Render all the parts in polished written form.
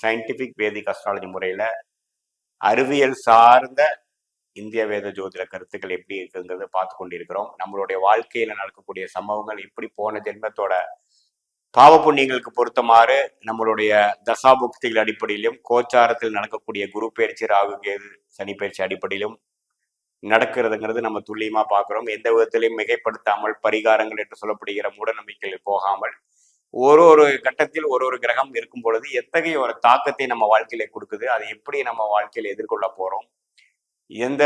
Scientific வேதிக் astrology முறையில அறிவியல் சார்ந்த இந்திய வேத ஜோதிட கருத்துக்கள் எப்படி இருக்குங்கிறத பார்த்து கொண்டிருக்கிறோம். நம்மளுடைய வாழ்க்கையில நடக்கக்கூடிய சம்பவங்கள் எப்படி போன ஜென்மத்தோட பாவ புண்ணியங்களுக்கு பொருத்தமாறு நம்மளுடைய தசாபுக்திகள் அடிப்படையிலும் கோச்சாரத்தில் நடக்கக்கூடிய குரு பயிற்சி, ராகு கேது, சனி பயிற்சி அடிப்படையிலும் நடக்கிறதுங்கிறது நம்ம துல்லியமா பார்க்கிறோம். எந்த விதத்திலையும் மிகைப்படுத்தாமல் பரிகாரங்கள் என்று சொல்லப்படுகிற மூட நம்பிக்கையில் போகாமல் ஒரு கட்டத்தில் ஒரு கிரகம் இருக்கும் பொழுது எத்தகைய ஒரு தாக்கத்தை நம்ம வாழ்க்கையில கொடுக்குது, அதை எப்படி நம்ம வாழ்க்கையில எதிர்கொள்ள போறோம், எந்த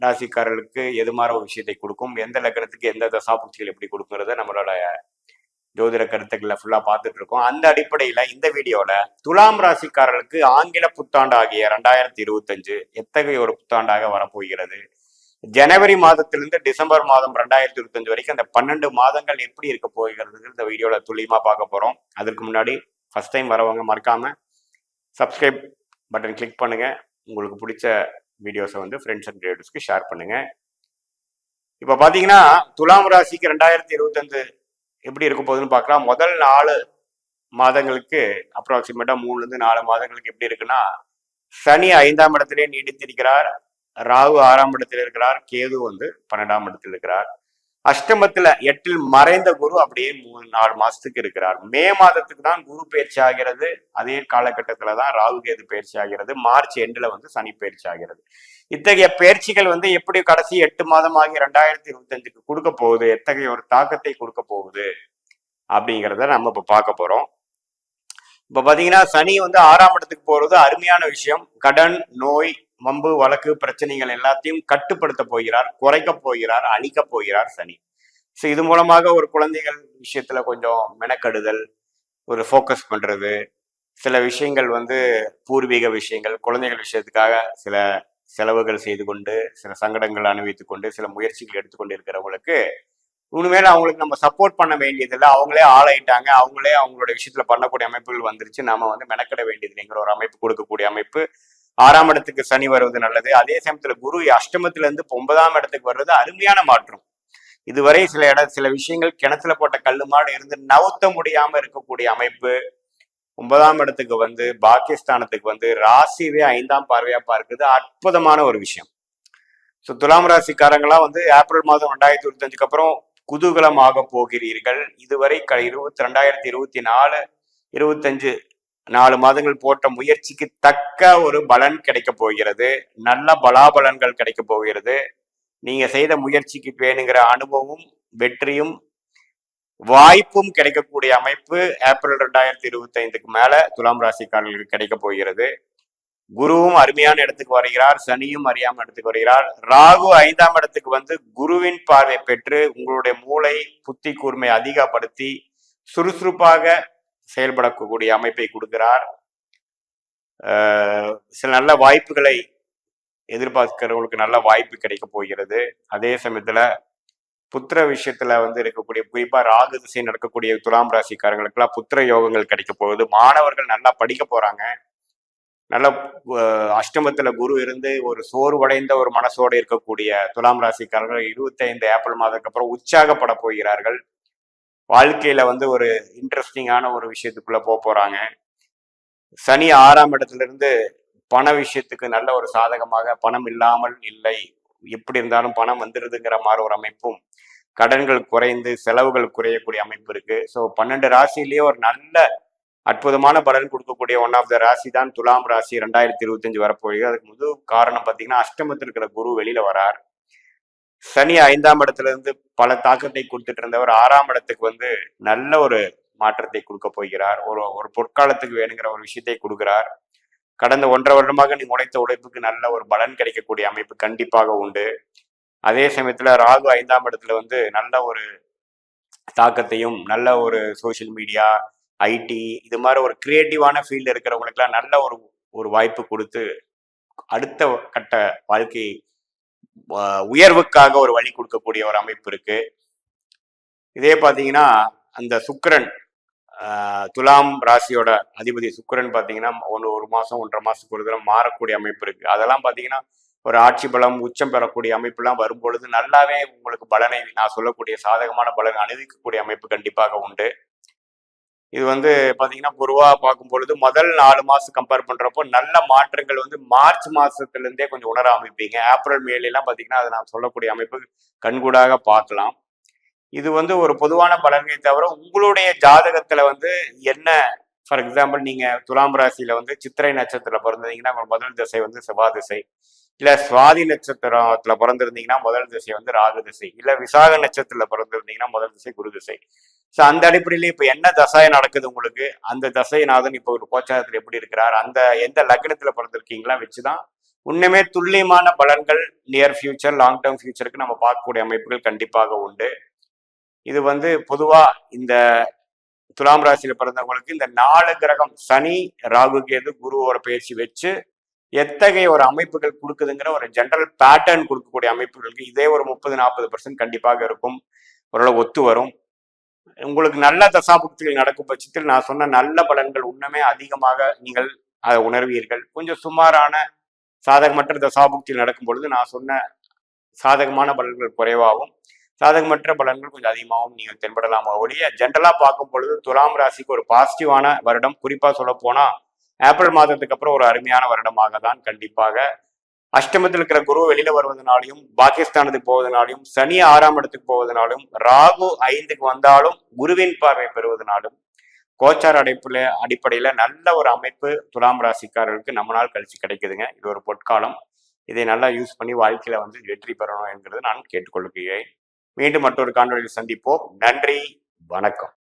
ராசிக்காரர்களுக்கு எது மாதிரி ஒரு விஷயத்தை கொடுக்கும், எந்த லக்னத்துக்கு எந்த தசாபுக்திகள் எப்படி கொடுக்குறத நம்மளோட ஜோதிட கருத்துக்களை ஃபுல்லா பார்த்துட்டு இருக்கோம். அந்த அடிப்படையில இந்த வீடியோல துலாம் ராசிக்காரர்களுக்கு ஆங்கில புத்தாண்டு ஆகிய 2025 எத்தகைய ஒரு புத்தாண்டாக வரப்போகிறது, ஜனவரி மாதத்திலிருந்து டிசம்பர் மாதம் 2025 வரைக்கும் அந்த 12 மாதங்கள் எப்படி இருக்க போகிறது இந்த வீடியோல துல்லியமா பார்க்க போறோம். அதற்கு முன்னாடி ஃபர்ஸ்ட் டைம் வரவங்க மறக்காம சப்ஸ்கிரைப் பட்டன் கிளிக் பண்ணுங்க. உங்களுக்கு பிடிச்ச வீடியோஸை வந்து ஃப்ரெண்ட்ஸ் அண்ட் ரிலேட்டிவ்ஸ்க்கு ஷேர் பண்ணுங்க. இப்ப பாத்தீங்கன்னா துலாம் ராசிக்கு 2025 எப்படி இருக்க போகுதுன்னு பார்க்கலாம். முதல் 4 மாதங்களுக்கு அப்ராக்சிமேட்டா 3-4 மாதங்களுக்கு எப்படி இருக்குன்னா, சனி 5ஆம் இடத்திலே நீடித்திருக்கிறார், ராகு 6ஆம் இடத்தில் இருக்கிறார், கேது வந்து 12ஆம் இடத்தில் இருக்கிறார், அஷ்டமத்துல 8இல் மறைந்த குரு அப்படியே 3-4 மாசத்துக்கு இருக்கிறார். மே மாதத்துக்கு தான் குரு பயிற்சி ஆகிறது. அதே காலகட்டத்துல தான் ராகு கேது பயிற்சி ஆகிறது. மார்ச் எண்டுல வந்து சனி பயிற்சி ஆகிறது. இத்தகைய பயிற்சிகள் வந்து எப்படி கடைசி 8 மாதம் ஆகி 2025க்கு கொடுக்க போகுது, எத்தகைய ஒரு தாக்கத்தை கொடுக்க போகுது அப்படிங்கிறத நம்ம இப்ப பார்க்க போறோம். இப்ப பாத்தீங்கன்னா சனி வந்து 6ஆம் இடத்துக்கு போறது அருமையான விஷயம். கடன், நோய், வம்பு, வழக்கு, பிரச்சனைகள் எல்லாத்தையும் கட்டுப்படுத்த போகிறார், குறைக்க போகிறார், அழிக்க போகிறார் சனி. ஸோ இது மூலமாக ஒரு குழந்தைகள் விஷயத்துல கொஞ்சம் மெனக்கெடுதல், ஒரு ஃபோக்கஸ் பண்றது, சில விஷயங்கள் வந்து பூர்வீக விஷயங்கள், குழந்தைகள் விஷயத்துக்காக சில செலவுகள் செய்து கொண்டு, சில சங்கடங்கள் அனுபவித்துக் கொண்டு, சில முயற்சிகள் எடுத்துக்கொண்டு இருக்கிறவங்களுக்கு உண்மையில அவங்களுக்கு நம்ம சப்போர்ட் பண்ண வேண்டியதில்லை, அவங்களே ஆளாயிட்டாங்க, அவங்களே அவங்களோட விஷயத்துல பண்ணக்கூடிய அமைப்புகள் வந்துருச்சு, நாம வந்து மெனக்கெட வேண்டியதில்லைங்கிற ஒரு அமைப்பு கொடுக்கக்கூடிய அமைப்பு. 6ஆம் இடத்துக்கு சனி வருவது நல்லது. அதே சமயத்துல குரு அஷ்டமத்துல இருந்து 9ஆம் இடத்துக்கு வர்றது அருமையான மாற்றம். இதுவரை சில விஷயங்கள் கிணத்துல போட்ட கல்லுமாடு இருந்து நவுத்த முடியாம இருக்கக்கூடிய அமைப்பு 9ஆம் இடத்துக்கு வந்து பாகிஸ்தானத்துக்கு வந்து ராசிவே 5ஆம் பார்வையா பார்க்குது. அற்புதமான ஒரு விஷயம். ஸோ துலாம் ராசிக்காரங்களாம் வந்து ஏப்ரல் மாதம் 2025க்கு அப்புறம் குதூகலமாக போகிறீர்கள். இதுவரை 2024 25 4 மாதங்கள் போட்ட முயற்சிக்கு தக்க ஒரு பலன் கிடைக்க போகிறது. நல்ல பலாபலன்கள் கிடைக்க போகிறது. நீங்க செய்த முயற்சிக்கு வேணுங்கிற அனுபவமும் வெற்றியும் வாய்ப்பும் கிடைக்கக்கூடிய அமைப்பு ஏப்ரல் 2025க்கு மேல துலாம் ராசிக்காரர்களுக்கு கிடைக்க போகிறது. குருவும் அருமையான இடத்துக்கு வருகிறார், சனியும் அறியாம இடத்துக்கு வருகிறார். ராகு 5ஆம் இடத்துக்கு வந்து குருவின் பார்வை பெற்று உங்களுடைய மூளை புத்தி கூர்மை அதிகப்படுத்தி சுறுசுறுப்பாக செயல்படக்கூடிய அமைப்பை கொடுக்கிறார். சில நல்ல வாய்ப்புகளை எதிர்பார்க்கிறவங்களுக்கு நல்ல வாய்ப்பு கிடைக்க போகிறது. அதே சமயத்துல புத்திர விஷயத்துல வந்து இருக்கக்கூடிய குறிப்பா ராகு திசை நடக்கக்கூடிய துலாம் ராசிக்காரங்களுக்கெல்லாம் புத்திர யோகங்கள் கிடைக்க போகுது. மாணவர்கள் நல்லா படிக்க போறாங்க. நல்ல அஷ்டமத்துல குரு இருந்து ஒரு சோர்வடைந்த ஒரு மனசோடு இருக்கக்கூடிய துலாம் ராசிக்காரர்கள் 25 ஏப்ரல் மாதத்துக்கு அப்புறம் உற்சாகப்பட போகிறார்கள். வாழ்க்கையில வந்து ஒரு இன்ட்ரெஸ்டிங்கான ஒரு விஷயத்துக்குள்ள போறாங்க. சனி 6ஆம் இடத்துல இருந்து பண விஷயத்துக்கு நல்ல ஒரு சாதகமாக, பணம் இல்லாமல் இல்லை, எப்படி இருந்தாலும் பணம் வந்துருதுங்கிற மாதிரி ஒரு அமைப்பும், கடன்கள் குறைந்து செலவுகள் குறையக்கூடிய அமைப்பு இருக்கு. ஸோ 12 ராசியிலேயே ஒரு நல்ல அற்புதமான பலன் கொடுக்கக்கூடிய ஒன் ஆஃப் த ராசி தான் துலாம் ராசி 2025 வரப்போகுது. அதுக்கு முதல் காரணம் பார்த்தீங்கன்னா அஷ்டமத்தில் இருக்கிற குரு வெளியில வரார். சனி 5ஆம் இடத்துல இருந்து பல தாக்கத்தை கொடுத்துட்டு இருந்தவர் 6ஆம் இடத்துக்கு வந்து நல்ல ஒரு மாற்றத்தை கொடுக்க போகிறார். ஒரு பொற்காலத்துக்கு வேணுங்கிற ஒரு விஷயத்தை கொடுக்கிறார். கடந்த 1.5 வருடமாக நீ உழைத்த உழைப்புக்கு நல்ல ஒரு பலன் கிடைக்கக்கூடிய அமைப்பு கண்டிப்பாக உண்டு. அதே சமயத்துல ராகு 5ஆம் இடத்துல வந்து நல்ல ஒரு தாக்கத்தையும், நல்ல ஒரு சோசியல் மீடியா, ஐடி, இது மாதிரி ஒரு கிரியேட்டிவான ஃபீல்டு இருக்கிறவங்களுக்குலாம் நல்ல ஒரு வாய்ப்பு கொடுத்து அடுத்த கட்ட வாழ்க்கை உயர்வுக்காக ஒரு வழி கொடுக்கக்கூடிய ஒரு அமைப்பு இருக்கு. இதே பார்த்தீங்கன்னா அந்த சுக்கிரன், துலாம் ராசியோட அதிபதி சுக்கிரன் பார்த்தீங்கன்னா ஒரு மாசம் 1.5 மாசத்துக்கு ஒரு தடவை மாறக்கூடிய அமைப்பு இருக்கு. அதெல்லாம் பார்த்தீங்கன்னா ஒரு ஆட்சி பலம் உச்சம் பெறக்கூடிய அமைப்புலாம் வரும்பொழுது நல்லாவே உங்களுக்கு பலனை, நான் சொல்லக்கூடிய சாதகமான பலனை அனுபவிக்கக்கூடிய அமைப்பு கண்டிப்பாக உண்டு. இது வந்து பாத்தீங்கன்னா பொதுவாக பார்க்கும் பொழுது முதல் 4 மாசம் கம்பேர் பண்றப்போ நல்ல மாற்றங்கள் வந்து மார்ச் மாசத்துல இருந்தே கொஞ்சம் உணர ஆரம்பிப்பீங்க. ஏப்ரல் மேலாம் பாத்தீங்கன்னா அதை நான் சொல்லக்கூடிய அமைப்பு கண்கூடாக பார்க்கலாம். இது வந்து ஒரு பொதுவான பலன்களை தவிர உங்களுடைய ஜாதகத்துல வந்து என்ன, ஃபார் எக்ஸாம்பிள் நீங்க துலாம் ராசியில வந்து சித்திரை நட்சத்திரத்துல பிறந்தீங்கன்னா உங்க முதல் திசை வந்து செவ்வாய் திசை, இல்ல சுவாதி நட்சத்திரத்துல பிறந்திருந்தீங்கன்னா முதல் திசை வந்து ராகு திசை, இல்ல விசாக நட்சத்திரத்துல பிறந்திருந்தீங்கன்னா முதல் திசை குரு திசை. ஸோ அந்த அடிப்படையில இப்ப என்ன தசை நடக்குது உங்களுக்கு, அந்த தசைநாதன் இப்போ ஒரு கோச்சாரத்தில் எப்படி இருக்கிறார், அந்த எந்த லக்னத்துல பிறந்திருக்கீங்களா வச்சுதான் உண்மையுமே துல்லியமான பலன்கள் நியர் ஃபியூச்சர் லாங் டேர்ம் ஃபியூச்சருக்கு நம்ம பார்க்கக்கூடிய அமைப்புகள் கண்டிப்பாக உண்டு. இது வந்து பொதுவா இந்த துலாம் ராசியில பிறந்தவங்களுக்கு இந்த 4 கிரகம் சனி ராகு கேது குருவோட பயிற்சி வச்சு எத்தகைய ஒரு அமைப்புகள் கொடுக்குதுங்கிற ஒரு ஜென்ரல் பேட்டர்ன் கொடுக்கக்கூடிய அமைப்புகளுக்கு இதே ஒரு 30-40% கண்டிப்பாக இருக்கும், ஓரளவு ஒத்து வரும். உங்களுக்கு நல்ல தசாபுக்திகள் நடக்கும் பட்சத்தில் நான் சொன்ன நல்ல பலன்கள் உண்மையுமே அதிகமாக நீங்கள் அதை உணர்வீர்கள். கொஞ்சம் சுமாரான சாதகமற்ற தசாபுக்தியில் நடக்கும் பொழுது நான் சொன்ன சாதகமான பலன்கள் குறைவாகவும் சாதகமற்ற பலன்கள் கொஞ்சம் அதிகமாகவும் நீங்கள் தென்படலாமா ஒழிய ஜென்ரலா பார்க்கும் பொழுது துலாம் ராசிக்கு ஒரு பாசிட்டிவான வருடம். குறிப்பா சொல்ல போனா ஏப்ரல் மாதத்துக்கு அப்புறம் ஒரு அருமையான வருடமாக தான் கண்டிப்பாக. அஷ்டமத்தில் இருக்கிற குரு வெளியில வருவதனாலையும் பாகிஸ்தானத்துக்கு போவதனாலையும் சனி 6ஆம் இடத்துக்கு போவதனாலும் ராகு 5க்கு வந்தாலும் குருவின் பார்வை பெறுவதனாலும் கோச்சார அடிப்படையில நல்ல ஒரு அமைப்பு துலாம் ராசிக்காரர்களுக்கு நம்ம நாள் கழிச்சு கிடைக்குதுங்க. இது ஒரு பொற்காலம். இதை நல்லா யூஸ் பண்ணி வாழ்க்கையில வந்து வெற்றி பெறணும் என்கிறது நான் கேட்டுக்கொள்கிறேன். மீண்டும் மற்றொரு காணொலியில் சந்திப்போம். நன்றி, வணக்கம்.